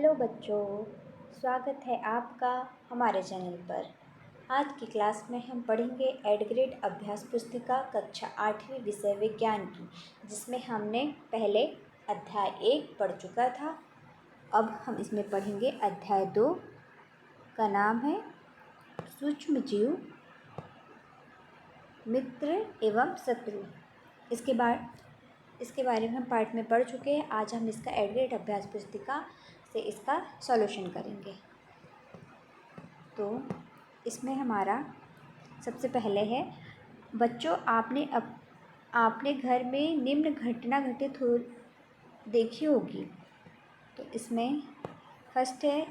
Hello बच्चों, स्वागत है आपका हमारे चैनल पर। आज की क्लास में हम पढ़ेंगे एड ग्रेड अभ्यास पुस्तिका कक्षा 8वीं विषय विज्ञान की, जिसमें हमने पहले अध्याय 1 पढ़ चुका था। अब हम इसमें पढ़ेंगे अध्याय 2 का नाम है सूक्ष्म जीव, मित्र एवं शत्रु। इसके बारे में हम पार्ट में पढ़ चुके हैं। आज हम इसका एड ग्रेड अभ्यास पुस्तिका से इसका सॉल्यूशन करेंगे। तो इसमें हमारा सबसे पहले है, बच्चों आपने घर में निम्न घटना घटित हो देखी होगी। तो इसमें फर्स्ट है,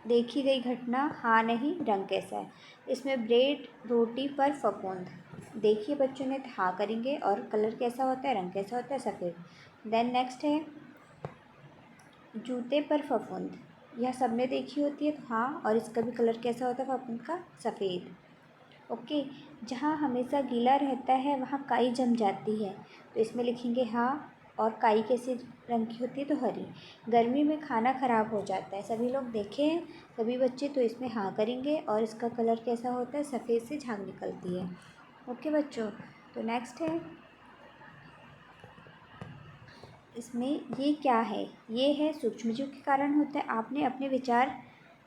देखी गई घटना हाँ नहीं रंग कैसा है। इसमें ब्रेड रोटी पर फफूंद। देखिए बच्चों ने हाँ करेंगे, और कलर कैसा होता है, रंग कैसा होता है, सफ़ेद। देन नेक्स्ट है जूते पर फफूंद। यह सबने देखी होती है तो हाँ, और इसका भी कलर कैसा होता है फफूंद का, सफ़ेद। ओके। जहाँ हमेशा गीला रहता है वहाँ काई जम जाती है, तो इसमें लिखेंगे हाँ। और काई कैसे रंग की होती है, तो हरी। गर्मी में खाना ख़राब हो जाता है, सभी लोग देखे हैं, सभी बच्चे, तो इसमें हाँ करेंगे। और इसका कलर कैसा होता है, सफ़ेद से झाग निकलती है। ओके बच्चों, तो नेक्स्ट है, इसमें ये क्या है, ये है सूक्ष्मजीव के कारण होता है। आपने अपने विचार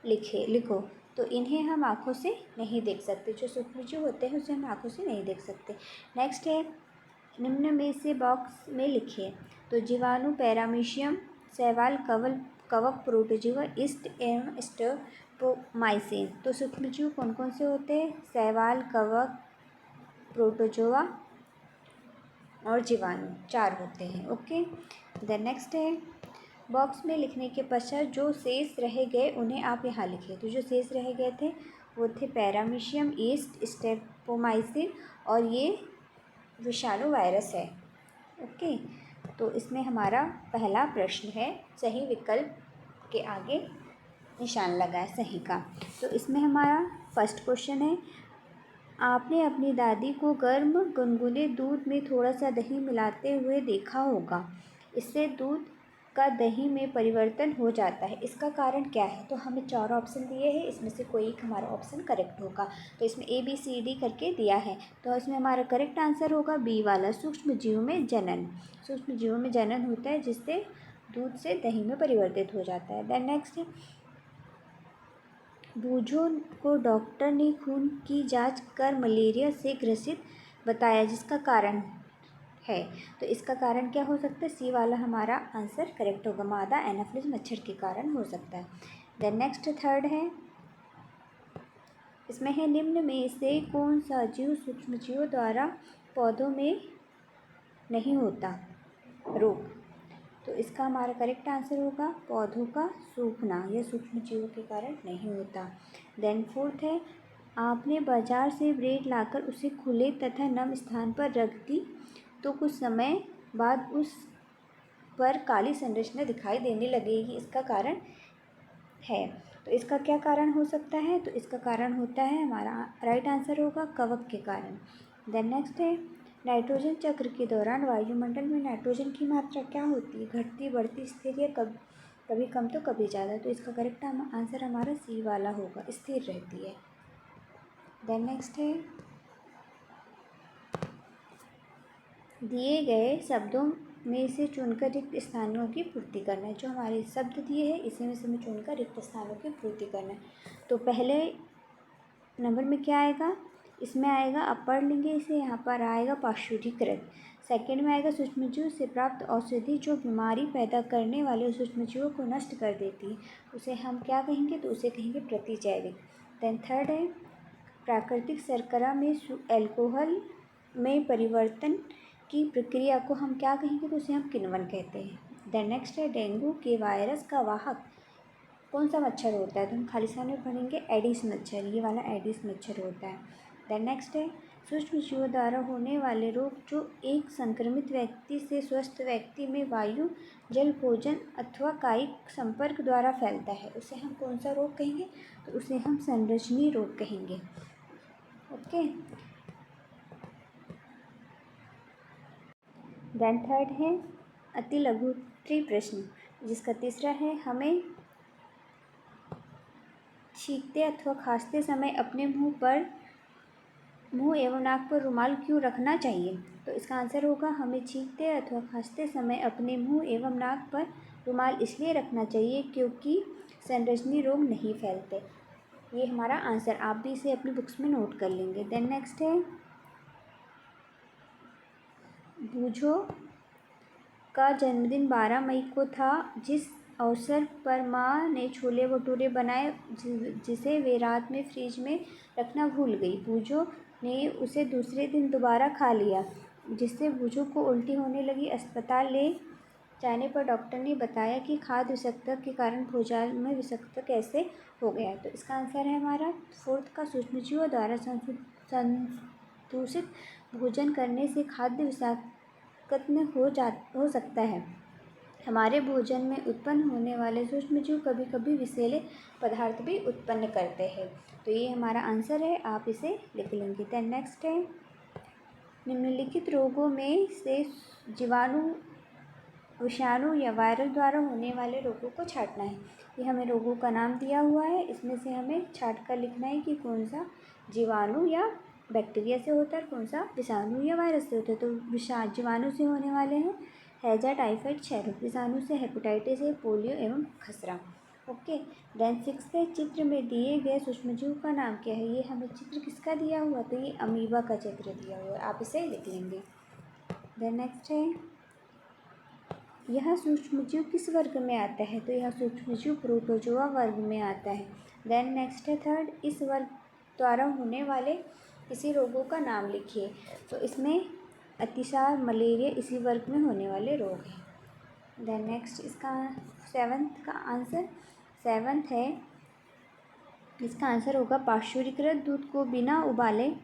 लिखो। तो इन्हें हम आँखों से नहीं देख सकते, जो सूक्ष्मजीव होते हैं उसे हम आँखों से नहीं देख सकते। नेक्स्ट है, निम्न में से बॉक्स में लिखिए। तो जीवाणु, पैरामीशियम, शैवाल, कवक, प्रोटोजोआ, ईस्ट एवं स्ट्रेप्टोमाइसिन। तो सूक्ष्मजीव कौन कौन से होते हैं, शैवाल, कवक, प्रोटोजोआ और जीवाणु, 4 होते हैं। ओके। देन नेक्स्ट है, बॉक्स में लिखने के पश्चात जो शेष रह गए उन्हें आप यहाँ लिखिए। तो जो शेष रह गए थे वो थे पैरामीशियम, ईस्ट, स्ट्रेप्टोमाइसिन और ये विषाणु वायरस है। ओके। तो इसमें हमारा पहला प्रश्न है, सही विकल्प के आगे निशान लगाए सही का। तो इसमें हमारा फर्स्ट क्वेश्चन है, आपने अपनी दादी को गर्म गुनगुने दूध में थोड़ा सा दही मिलाते हुए देखा होगा। इससे दूध का दही में परिवर्तन हो जाता है, इसका कारण क्या है। तो हमें 4 ऑप्शन दिए हैं, इसमें से कोई एक हमारा ऑप्शन करेक्ट होगा। तो इसमें ABCD करके दिया है, तो इसमें हमारा करेक्ट आंसर होगा बी वाला, सूक्ष्म जीव में जनन। सूक्ष्म जीवों में जनन होता है जिससे दूध से दही में परिवर्तित हो जाता है। देन नेक्स्ट है, बूझों को डॉक्टर ने खून की जांच कर मलेरिया से ग्रसित बताया, जिसका कारण है। तो इसका कारण क्या हो सकता है, सी वाला हमारा आंसर करेक्ट होगा, मादा एनाफिलिस मच्छर के कारण हो सकता है। देन नेक्स्ट थर्ड है, इसमें है निम्न में से कौन सा जीव सूक्ष्मजीवों द्वारा पौधों में नहीं होता रोग। तो इसका हमारा करेक्ट आंसर होगा पौधों का सूखना, यह सूक्ष्म जीवों के कारण नहीं होता। देन फोर्थ है, आपने बाजार से ब्रेड लाकर उसे खुले तथा नम स्थान पर रख दी, तो कुछ समय बाद उस पर काली संरचना दिखाई देने लगेगी, इसका कारण है। तो इसका क्या कारण हो सकता है, तो इसका कारण होता है, हमारा राइट आंसर होगा कवक के कारण। देन नेक्स्ट है, नाइट्रोजन चक्र के दौरान वायुमंडल में नाइट्रोजन की मात्रा क्या होती है, घटती, बढ़ती, स्थिर या कभी कम तो कभी ज़्यादा। तो इसका करेक्ट आंसर हमारा सी वाला होगा, स्थिर रहती है। देन नेक्स्ट है, दिए गए शब्दों में से चुनकर रिक्त स्थानों की पूर्ति करना है। जो हमारे शब्द दिए हैं इसी में से हमें चुनकर रिक्त स्थानों की पूर्ति करना है। तो पहले नंबर में क्या आएगा, इसमें आएगा, आप पढ़ लेंगे इसे, यहाँ पर आएगा पार्श्वीकृत। सेकंड में आएगा सूक्ष्मजीव से प्राप्त औषधि जो बीमारी पैदा करने वाले सूक्ष्मजीवों को नष्ट कर देती है, उसे हम क्या कहेंगे, तो उसे कहेंगे प्रतिजैविक। देन थर्ड है, प्राकृतिक शर्करा में एल्कोहल में परिवर्तन की प्रक्रिया को हम क्या कहेंगे, तो उसे हम किण्वन कहते हैं। देन नेक्स्ट है, डेंगू के वायरस का वाहक कौन सा मच्छर होता है, तो हम खालिस्तान में पढ़ेंगे एडिस मच्छर, ये वाला एडिस मच्छर होता है। देन नेक्स्ट है, सूक्ष्म जीवों द्वारा होने वाले रोग जो एक संक्रमित व्यक्ति से स्वस्थ व्यक्ति में वायु, जल, भोजन अथवा कायिक संपर्क द्वारा फैलता है, उसे हम कौन सा रोग कहेंगे, तो उसे हम संरचनीय रोग कहेंगे। ओके। देन थर्ड है, अति लघुत्तरीय प्रश्न, जिसका तीसरा है, हमें छींकते अथवा खांसते समय अपने मुंह एवं नाक पर रुमाल क्यों रखना चाहिए? तो इसका आंसर होगा हमें छींकते अथवा खांसते समय अपने मुंह एवं नाक पर रुमाल इसलिए रखना चाहिए क्योंकि संरचनी रोग नहीं फैलते। ये हमारा आंसर, आप भी इसे अपनी बुक्स में नोट कर लेंगे। देन नेक्स्ट है, बूझो का जन्मदिन 12 मई को था, जिस अवसर पर माँ ने छोले भटूरे बनाए जिसे वे रात में फ्रिज में रखना भूल गई। बूझो ने उसे दूसरे दिन दोबारा खा लिया, जिससे बूझो को उल्टी होने लगी। अस्पताल ले जाने पर डॉक्टर ने बताया कि खाद्य विषाक्तता के कारण भोजन में विषाक्तता कैसे हो गया। तो इसका आंसर है हमारा फोर्थ का, सूक्ष्मजीवों द्वारा संदूषित भोजन करने से खाद्य विषाक्त हो सकता है। हमारे भोजन में उत्पन्न होने वाले सूक्ष्मजीव कभी कभी विषैले पदार्थ भी उत्पन्न करते हैं। तो ये हमारा आंसर है, आप इसे लिख लेंगे। देन नेक्स्ट है, निम्नलिखित रोगों में से जीवाणु, विषाणु या वायरस द्वारा होने वाले रोगों को छांटना है। ये हमें रोगों का नाम दिया हुआ है, इसमें से हमें छांट कर लिखना है कि कौन सा जीवाणु या बैक्टीरिया से होता है और कौन सा विषाणु या वायरस से होता है। तो जीवाणु से होने वाले हैं हैजा, टाइफाइड, क्षयरोग। विषाणु से हेपेटाइटिस ए, पोलियो एवं खसरा। ओके, देन सिक्स्थ है, चित्र में दिए गए सूक्ष्मजीव का नाम क्या है? ये हमें चित्र किसका दिया हुआ? तो ये अमीबा का चित्र दिया हुआ है, आप इसे लिख लेंगे। देन नेक्स्ट है, यह सूक्ष्मजीव किस वर्ग में आता है? तो यह सूक्ष्मजीव प्रोटोजोआ वर्ग में आता है। देन नेक्स्ट है थर्ड, इस वर्ग द्वारा होने वाले किसी रोगों का नाम लिखिए। तो इसमें अतिसार, मलेरिया इसी वर्ग में होने वाले रोग हैं। देन नेक्स्ट, इसका सेवन्थ का आंसर, सेवन्थ है, इसका आंसर होगा पाश्चुरीकृत दूध को बिना उबाले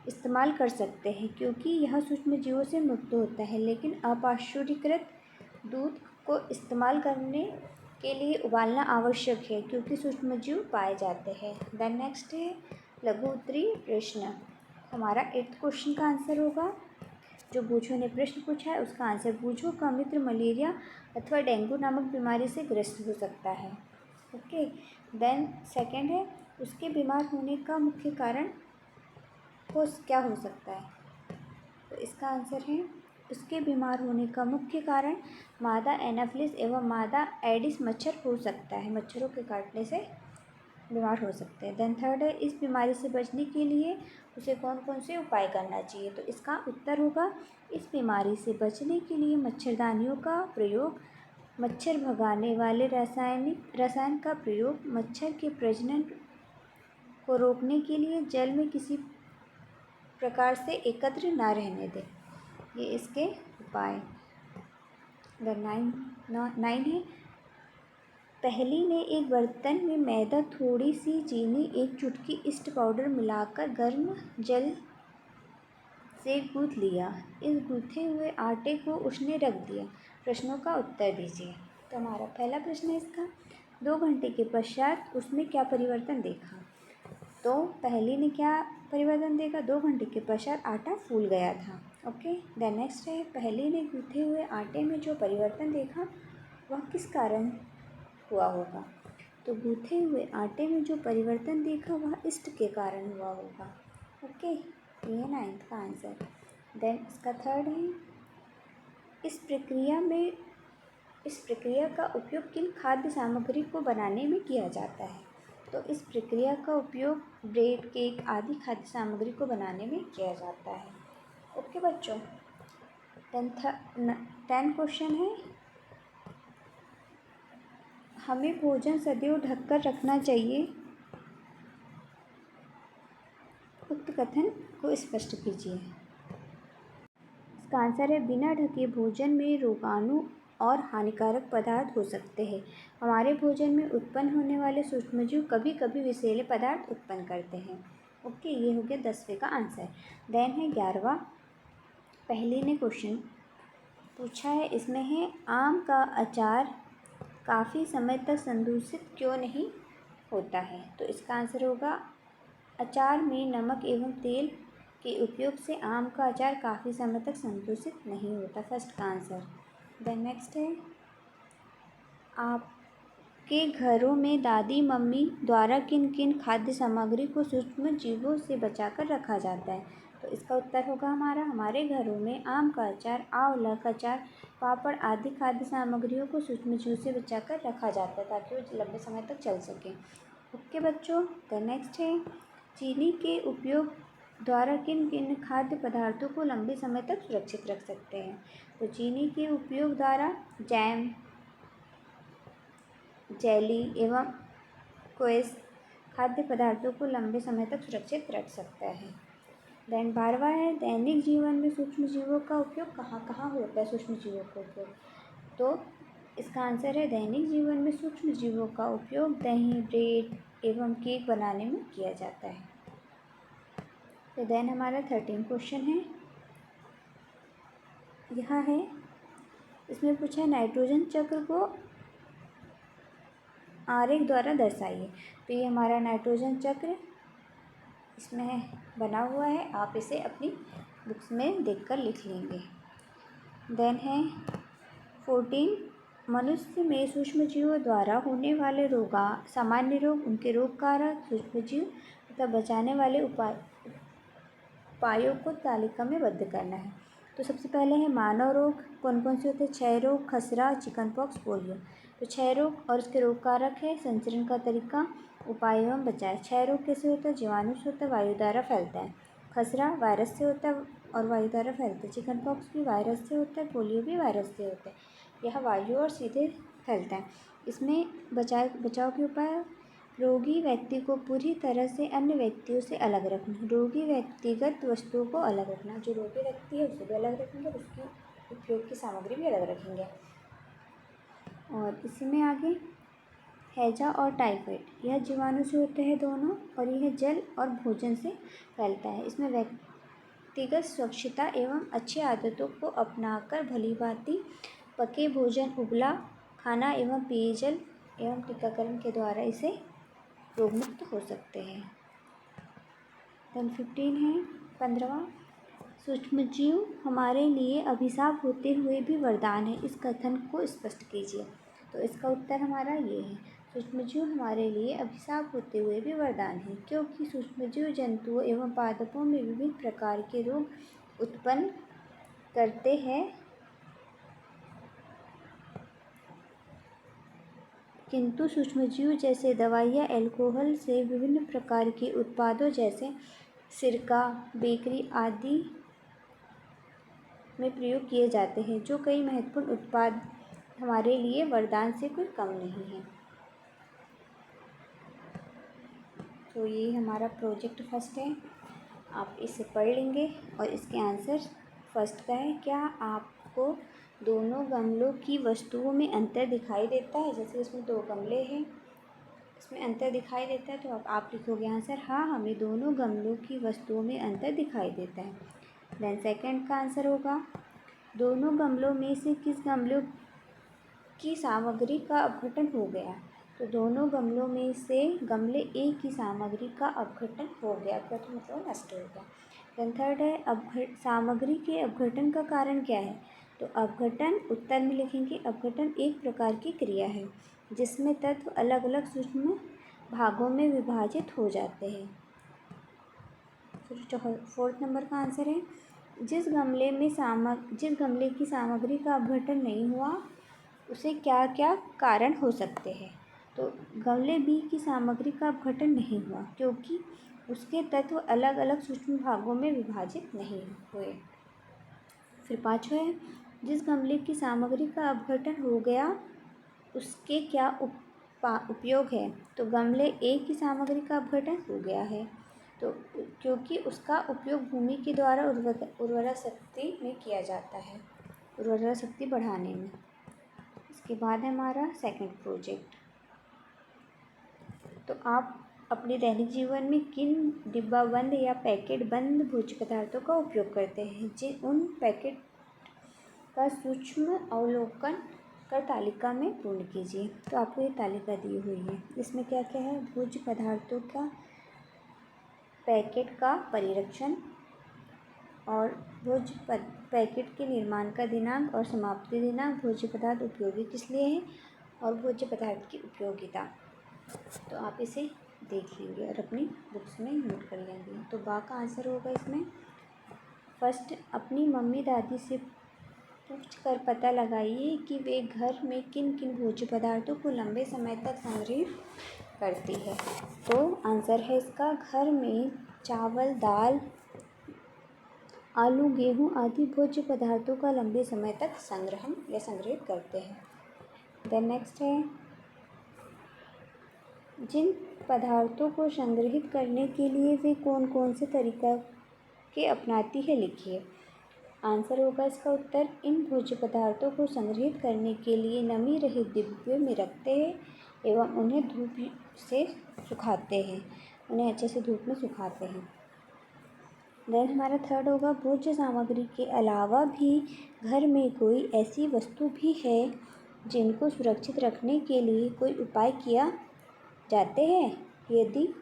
इस्तेमाल कर सकते हैं क्योंकि यह सूक्ष्मजीवों से मुक्त होता है, लेकिन अपाश्चुरीकृत दूध को इस्तेमाल करने के लिए उबालना आवश्यक है क्योंकि सूक्ष्मजीव पाए जाते हैं। देन नेक्स्ट है लघु उत्तरीय प्रश्न, हमारा 8th क्वेश्चन का आंसर होगा। जो बूझो ने प्रश्न पूछा है उसका आंसर, बूझो का मित्र मलेरिया अथवा डेंगू नामक बीमारी से ग्रस्त हो सकता है। ओके, देन सेकेंड है, उसके बीमार होने का मुख्य कारण क्या हो सकता है? तो इसका आंसर है, उसके बीमार होने का मुख्य कारण मादा एनाफिलिस एवं मादा एडिस मच्छर हो सकता है, मच्छरों के काटने से बीमार हो सकते हैं। देन थर्ड है, इस बीमारी से बचने के लिए उसे कौन कौन से उपाय करना चाहिए? तो इसका उत्तर होगा, इस बीमारी से बचने के लिए मच्छरदानियों का प्रयोग, मच्छर भगाने वाले रसायन का प्रयोग, मच्छर के प्रजनन को रोकने के लिए जल में किसी प्रकार से एकत्र न रहने दें। ये इसके उपाय। नाइन है, पहली ने एक बर्तन में मैदा, थोड़ी सी चीनी, एक चुटकी ईस्ट पाउडर मिलाकर गर्म जल से गूँथ लिया। इस गूँथे हुए आटे को उसने रख दिया। प्रश्नों का उत्तर दीजिए। तो हमारा पहला प्रश्न है इसका, 2 घंटे के पश्चात उसने क्या परिवर्तन देखा? तो पहली ने क्या परिवर्तन देखा? 2 घंटे के पश्चात आटा फूल गया था। ओके, देन नेक्स्ट है, पहली ने गूँथे हुए आटे में जो परिवर्तन देखा वह किस कारण हुआ होगा? तो गूँथे हुए आटे में जो परिवर्तन देखा वह ईस्ट के कारण हुआ होगा। ओके, ये 9th का आंसर। देन इसका थर्ड है, इस प्रक्रिया का उपयोग किन खाद्य सामग्री को बनाने में किया जाता है? तो इस प्रक्रिया का उपयोग ब्रेड, केक आदि खाद्य सामग्री को बनाने में किया जाता है। ओके बच्चों, 10 क्वेश्चन है, हमें भोजन सदैव ढककर रखना चाहिए, उक्त कथन को स्पष्ट कीजिए। इसका आंसर है, बिना ढके भोजन में रोगाणु और हानिकारक पदार्थ हो सकते हैं। हमारे भोजन में उत्पन्न होने वाले सूक्ष्मजीव कभी कभी विषैले पदार्थ उत्पन्न करते हैं। ओके, ये हो गया 10वें का आंसर। देन है 11वां, पहली ने क्वेश्चन पूछा है, इसमें है आम का अचार काफ़ी समय तक संदूषित क्यों नहीं होता है? तो इसका आंसर होगा, अचार में नमक एवं तेल के उपयोग से आम का अचार काफ़ी समय तक संदूषित नहीं होता। फर्स्ट का आंसर। देन नेक्स्ट है, आप आपके घरों में दादी मम्मी द्वारा किन किन खाद्य सामग्री को सूक्ष्म जीवों से बचाकर रखा जाता है? तो इसका उत्तर होगा हमारे घरों में आम का अचार, आंवला का अचार, पापड़ आदि खाद्य सामग्रियों को सूक्ष्म जीव से बचाकर रखा जाता है ताकि वो लंबे समय तक चल सकें। ओके बच्चों, द नेक्स्ट है चीनी के उपयोग द्वारा किन किन खाद्य पदार्थों को लंबे समय तक सुरक्षित रख सकते हैं? तो चीनी के उपयोग द्वारा जैम, जेली एवं क्वेस खाद्य पदार्थों को लंबे समय तक सुरक्षित रख सकता है। देन 12वां है दैनिक जीवन में सूक्ष्म जीवों का उपयोग कहाँ कहाँ होता है? सूक्ष्म जीवों का उपयोग, तो इसका आंसर है दैनिक जीवन में सूक्ष्म जीवों का उपयोग दही, ब्रेड एवं केक बनाने में किया जाता है। तो देन हमारा 13 क्वेश्चन है, यह है, इसमें पूछा है नाइट्रोजन चक्र को आरेख द्वारा दर्शाइए। तो ये हमारा नाइट्रोजन चक्र इसमें बना हुआ है, आप इसे अपनी बुक्स में देखकर लिख लेंगे। देन है 14 मनुष्य में सूक्ष्म जीवों द्वारा होने वाले सामान्य रोग, उनके रोग कारक, सूक्ष्म जीव तथा बचाने वाले उपायों को तालिका में बद्ध करना है। तो सबसे पहले है मानव रोग, कौन कौन से होते हैं? क्षय रोग, खसरा, चिकन पॉक्स, पोलियो। तो क्षय रोग और इसके रोग कारक है, संचरण का तरीका, उपाय एवं बचाव। क्षय रोग कैसे होता है? जीवाणु से होता है, वायु द्वारा फैलता है। खसरा वायरस से होता है और वायु द्वारा फैलता है। चिकन पॉक्स भी वायरस से होता है, पोलियो भी वायरस से होता है। यह वायु और सीधे फैलता है। इसमें बचाव के उपाय, रोगी व्यक्ति को पूरी तरह से अन्य व्यक्तियों से अलग रखना, रोगी व्यक्तिगत वस्तुओं को अलग रखना, जो रोगी व्यक्ति है उसे भी अलग रखेंगे, उसकी उपयोग की सामग्री भी अलग रखेंगे। और इसी में आगे हैजा और टाइफाइड, यह जीवाणु से होते हैं दोनों, और यह जल और भोजन से फैलता है। इसमें व्यक्तिगत स्वच्छता एवं अच्छी आदतों को अपनाकर भलीभांति पके भोजन, उबला खाना एवं पेयजल एवं टीकाकरण के द्वारा इसे रोगमुक्त हो सकते हैं। देन 15वां सूक्ष्मजीव हमारे लिए अभिशाप होते हुए भी वरदान है, इस कथन को स्पष्ट कीजिए। तो इसका उत्तर हमारा ये है, सूक्ष्मजीव हमारे लिए अभिशाप होते हुए भी वरदान है, क्योंकि सूक्ष्मजीव जंतुओं एवं पादपों में विभिन्न प्रकार के रोग उत्पन्न करते हैं, किंतु सूक्ष्मजीव जैसे दवाइयाँ अल्कोहल से विभिन्न प्रकार के उत्पादों जैसे सिरका, बेकरी आदि में प्रयोग किए जाते हैं, जो कई महत्वपूर्ण उत्पाद हमारे लिए वरदान से कोई कम नहीं है। तो ये हमारा प्रोजेक्ट फर्स्ट है, आप इसे पढ़ लेंगे और इसके आंसर फर्स्ट का है, क्या आपको दोनों गमलों की वस्तुओं में अंतर दिखाई देता है? जैसे इसमें 2 गमले हैं, इसमें अंतर दिखाई देता है, तो आप लिखोगे आंसर, हाँ हमें दोनों गमलों की वस्तुओं में अंतर दिखाई देता है। देन सेकंड का आंसर होगा, दोनों गमलों में से किस गमलों की सामग्री का अपघटन हो गया? तो दोनों गमलों में से गमले ए की सामग्री का अपघटन हो गया, अपघटन मतलब नष्ट हो गया। देन थर्ड है सामग्री के अपघटन का कारण क्या है? तो अपघटन, उत्तर में लिखेंगे, अपघटन एक प्रकार की क्रिया है जिसमें तत्व अलग अलग सूक्ष्म भागों में विभाजित हो जाते हैं। फिर 4th नंबर का आंसर है, जिस गमले की सामग्री का अपघटन नहीं हुआ उसे क्या क्या कारण हो सकते हैं? तो गमले बी की सामग्री का अपघटन नहीं हुआ क्योंकि उसके तत्व अलग अलग सूक्ष्म भागों में विभाजित नहीं हुए। फिर 5वां है, जिस गमले की सामग्री का अपघटन हो गया उसके क्या उपयोग है? तो गमले ए की सामग्री का अपघटन हो गया है तो क्योंकि उसका उपयोग भूमि के द्वारा उर्वरा शक्ति में किया जाता है, उर्वरा शक्ति बढ़ाने में। इसके बाद है हमारा सेकंड प्रोजेक्ट। तो आप अपने दैनिक जीवन में किन डिब्बा बंद या पैकेट बंद भोज्य पदार्थों का उपयोग करते हैं? उन पैकेट का सूक्ष्म अवलोकन कर तालिका में पूर्ण कीजिए। तो आपको ये तालिका दी हुई है, इसमें क्या क्या है? भोज्य पदार्थों का पैकेट का परिरक्षण और पैकेट के निर्माण का दिनांक और समाप्ति दिनांक, भोज्य पदार्थ उपयोगी किस लिए है और भोज्य पदार्थ की उपयोगिता। तो आप इसे देख लेंगे और अपनी बुक्स में नोट कर लेंगे। तो बा का आंसर होगा इसमें फर्स्ट, अपनी मम्मी दादी से पूछ कर पता लगाइए कि वे घर में किन किन भोज्य पदार्थों को लंबे समय तक संग्रहित करती है। तो आंसर है इसका घर में चावल, दाल, आलू, गेहूँ आदि भोज्य पदार्थों का लंबे समय तक संग्रहण या संग्रहित करते हैं। देन नेक्स्ट है, जिन पदार्थों को संग्रहित करने के लिए वे कौन कौन से तरीका के अपनाती है लिखिए। आंसर होगा इसका उत्तर, इन भोज्य पदार्थों को संग्रहित करने के लिए नमी रहित डिब्बे में रखते हैं एवं उन्हें धूप से सुखाते हैं, उन्हें अच्छे से धूप में सुखाते हैं। देन हमारा थर्ड होगा, भोज्य सामग्री के अलावा भी घर में कोई ऐसी वस्तु भी है जिनको सुरक्षित रखने के लिए कोई उपाय किया जाते हैं, यदि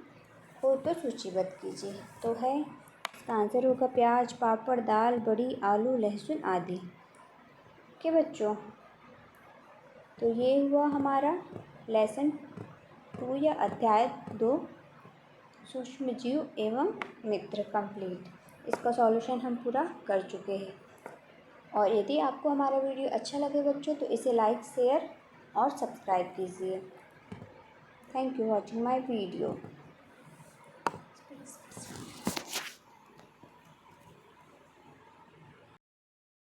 हो तो सूचीबद्ध कीजिए। तो है इसका आंसर होगा प्याज, पापड़, दाल, बड़ी, आलू, लहसुन आदि। ओके बच्चों, तो ये हुआ हमारा लेसन 2 या अध्याय 2 सूक्ष्मजीव एवं मित्र कंप्लीट। इसका सॉल्यूशन हम पूरा कर चुके हैं। और यदि आपको हमारा वीडियो अच्छा लगे बच्चों तो इसे लाइक, शेयर और सब्सक्राइब कीजिए। Thank you watching my video.